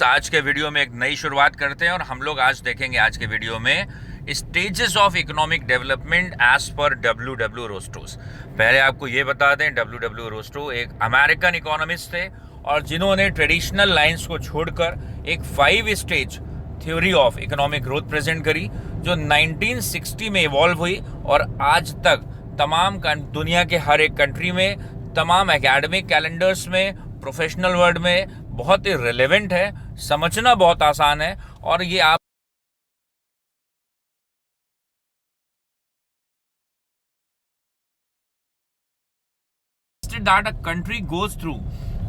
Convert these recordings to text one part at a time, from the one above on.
आज के वीडियो में एक नई शुरुआत करते हैं और हम लोग आज देखेंगे आज के वीडियो में stages of economic development as पर डब्ल्यू रोस्टोस। पहले आपको ये बता दें, डब्ल्यू रोस्टो एक अमेरिकन इकोनॉमिस्ट थे और जिन्होंने ट्रेडिशनल लाइंस को छोड़कर एक 5 stage theory of economic growth present करी जो 1960 में इवॉल्व हुई और आज तक तमाम दुनिया के हर एक कंट्री में, तमाम एकेडमिक कैलेंडर्स में, प्रोफेशनल वर्ल्ड में बहुत ही रिलेवेंट है, समझना बहुत आसान है। और ये आप that a country goes through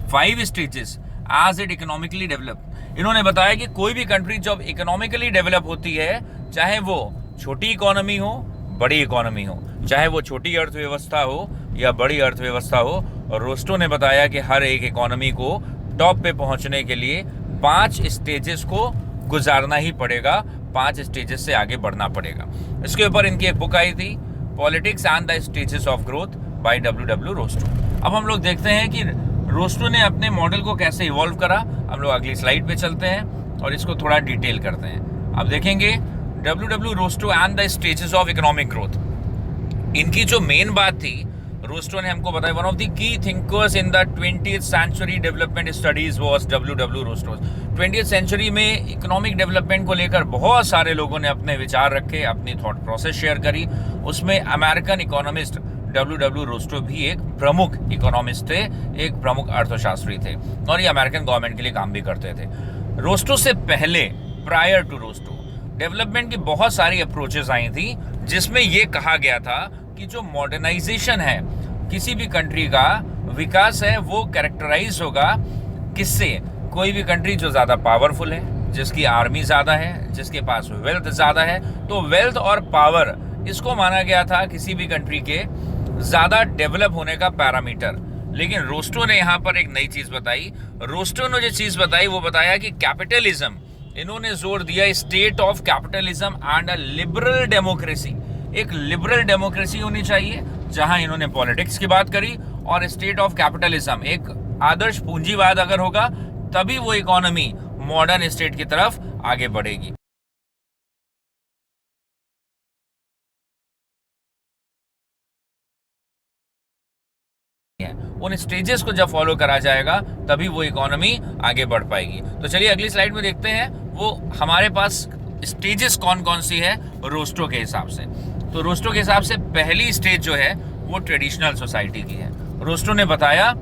5 stages as it economically develop। इन्होंने बताया कि कोई भी कंट्री जब इकोनॉमिकली डेवलप होती है, चाहे वो छोटी इकोनॉमी हो, बड़ी इकोनॉमी हो, चाहे वो छोटी अर्थव्यवस्था हो या बड़ी अर्थव्यवस्था हो, और रोस्टो ने बताया कि हर एक इकोनॉमी को टॉप पे पहुंचने के लिए 5 स्टेजेस को गुजारना ही पड़ेगा, 5 स्टेजेस से आगे बढ़ना पड़ेगा। इसके ऊपर इनकी एक बुक आई थी, politics and the stages of growth by W Rostow. अब हम लोग देखते हैं कि रोस्टो ने अपने मॉडल को कैसे इवॉल्व करा। हम लोग अगली स्लाइड पे चलते हैं और इसको थोड़ा डिटेल करते हैं। अब देखेंगे W Rostow and the stages of economic growth. इनकी जो मेन बात थी, रोस्टो ने हमको बताया, one of the key thinkers in the 20th century development studies was W Rostow. 20th century में इकोनॉमिक डेवलपमेंट को लेकर बहुत सारे लोगों ने अपने विचार रखे, अपनी थॉट प्रोसेस शेयर करी। उसमें अमेरिकन इकोनॉमिस्ट डब्ल्यू रोस्टो भी एक प्रमुख इकोनॉमिस्ट थे, एक प्रमुख अर्थशास्त्री थे और ये अमेरिकन गवर्नमेंट के लिए काम भी करते थे। रोस्टो से पहले, प्रायर टू रोस्टो, डेवलपमेंट की बहुत सारी अप्रोचेस आई थी जिसमें ये कहा गया था कि जो मॉडर्नाइजेशन है, किसी भी कंट्री का विकास है, वो कैरेक्टराइज होगा किससे? कोई भी कंट्री जो ज़्यादा पावरफुल है, जिसकी आर्मी ज़्यादा है, जिसके पास वेल्थ ज़्यादा है, तो वेल्थ और पावर इसको माना गया था किसी भी कंट्री के ज़्यादा डेवलप होने का पैरामीटर। लेकिन रोस्टो ने यहाँ पर एक नई चीज़ बताई। रोस्टो ने जो चीज़ बताई वो बताया कि कैपिटलिज्म, इन्होंने जोर दिया state of capitalism and a liberal democracy. एक लिबरल डेमोक्रेसी होनी चाहिए, जहां इन्होंने पॉलिटिक्स की बात करी, और स्टेट ऑफ कैपिटलिज्म, एक आदर्श पूंजीवाद अगर होगा तभी वो इकोनॉमी मॉडर्न स्टेट की तरफ आगे बढ़ेगी। उन स्टेजेस को जब फॉलो करा जाएगा तभी वो इकोनॉमी आगे बढ़ पाएगी। तो चलिए अगली स्लाइड में देखते हैं वो हमारे पास स्टेजेस कौन कौन सी है रोस्टो के हिसाब से। तो रोस्टो के हिसाब से पहली स्टेज जो है वो ट्रेडिशनल सोसाइटी की है। रोस्टो ने बताया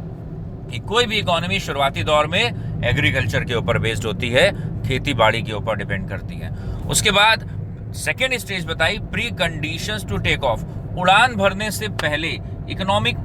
कि कोई भी इकोनॉमी शुरुआती दौर में एग्रीकल्चर के ऊपर बेस्ड होती है, खेती बाड़ी के ऊपर डिपेंड करती है। उसके बाद सेकेंड स्टेज बताई, pre conditions to take off. उड़ान भरने से पहले इकोनॉमिक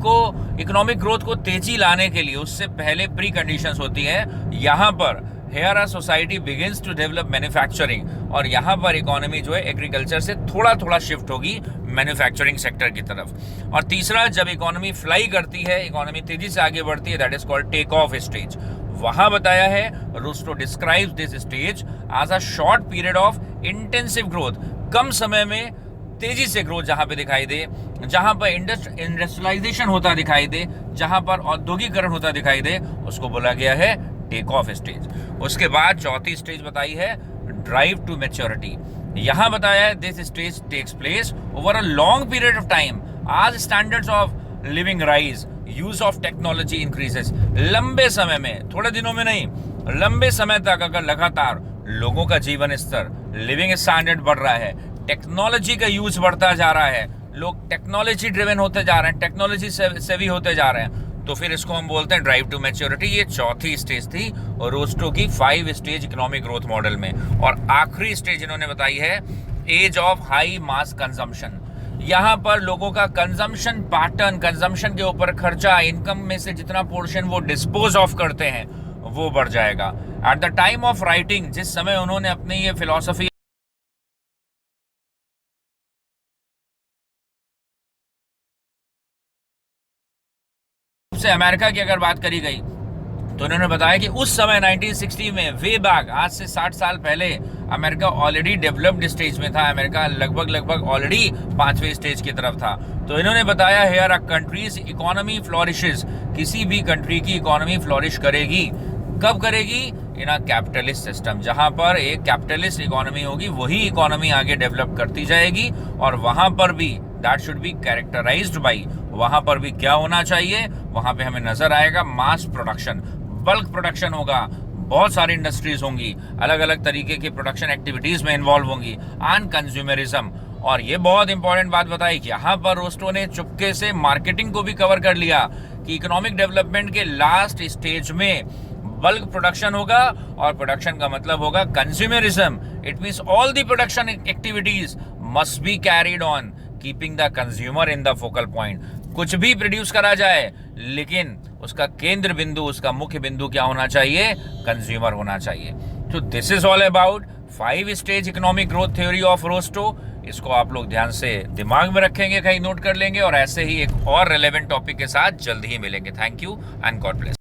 ग्रोथ को तेजी लाने के लिए उससे पहले प्री कंडीशंस होती है। यहाँ पर here a society begins to develop manufacturing, और यहाँ पर इकोनॉमी जो है एग्रीकल्चर से थोड़ा थोड़ा शिफ्ट होगी मैन्युफैक्चरिंग सेक्टर की तरफ। और तीसरा, जब इकोनॉमी फ्लाई करती है, इकोनॉमी तेजी से आगे बढ़ती है, that is called take off stage. वहां बताया है, Rostow describes this stage as a short period of intensive growth. कम समय में तेजी से ग्रोथ जहां पे दिखाई दे, जहां पर इंडस्ट्रियलाइजेशन होता दिखाई दे, जहां पर औद्योगिकरण होता दिखाई दे, उसको बोला गया है टेक ऑफ स्टेज। उसके बाद चौथी स्टेज बताई है, ड्राइव टू मैच्योरिटी। यहां बताया है, this stage takes place over a long period of time as standards of living rise, use of technology increases. लंबे समय में, थोड़े दिनों में नहीं, लंबे समय तक अगर लगातार लोगों का जीवन स्तर, लिविंग स्टैंडर्ड बढ़ रहा है, टेक्नोलॉजी का यूज बढ़ता जा रहा है, लोग टेक्नोलॉजी ड्रिवन होते जा रहे हैं, टेक्नोलॉजी सेवी होते जा रहे हैं, तो फिर इसको हम बोलते हैं ड्राइव टू मैच्योरिटी। ये चौथी स्टेज थी रोस्टो की 5 स्टेज इकोनॉमिक ग्रोथ मॉडल में। और आखिरी स्टेज इन्होंने बताई है, age of high mass consumption. यहाँ पर लोगों का कंजम्पशन पैटर्न, कंजम्पशन के ऊपर खर्चा, इनकम में से जितना पोर्शन वो डिस्पोज ऑफ करते हैं वो बढ़ जाएगा। At the time of writing, जिस समय उन्होंने अपनी ये फिलॉसफी से अमेरिका की अगर बात करी गई, तो उन्होंने बताया कि उस समय 1960 में, वे बैक, आज से 60 साल पहले, अमेरिका ऑलरेडी डेवलप्ड स्टेज में था। अमेरिका लगभग ऑलरेडी 5वें स्टेज की तरफ था। तो इन्होंने बताया, हियर अ कंट्रीज इकोनॉमी फ्लोरिशेस, किसी भी कंट्री की इकोनॉमी फ्लोरिश करेगी। कब करेगी? इन अ कैपिटलिस्ट सिस्टम, जहां पर एक कैपिटलिस्ट इकोनॉमी होगी, वही इकोनॉमी आगे डेवलप करती जाएगी। और वहां पर भी that should be characterized by, वहां पर भी क्या होना चाहिए, वहां पे हमें नजर आएगा मास प्रोडक्शन, बल्क प्रोडक्शन होगा, बहुत सारी इंडस्ट्रीज होंगी, अलग अलग तरीके की प्रोडक्शन एक्टिविटीज में इन्वॉल्व होंगी, एंड कंज्यूमरिज्म। और ये बहुत इंपॉर्टेंट बात बताई कि यहाँ पर रोस्टो ने चुपके से मार्केटिंग को भी कवर कर लिया कि इकोनॉमिक डेवलपमेंट के लास्ट स्टेज में बल्क प्रोडक्शन होगा, और प्रोडक्शन का मतलब होगा consumerism. It means all the production activities must be carried on keeping the consumer in the focal point. कुछ भी प्रोड्यूस करा जाए, लेकिन उसका केंद्र बिंदु, उसका मुख्य बिंदु क्या होना चाहिए, कंज्यूमर होना चाहिए। तो this is all about 5 stage economic growth theory of Rostow. इसको आप लोग ध्यान से दिमाग में रखेंगे, कहीं नोट कर लेंगे, और ऐसे ही एक और रेलेवेंट टॉपिक के साथ जल्द ही मिलेंगे। Thank you and God bless.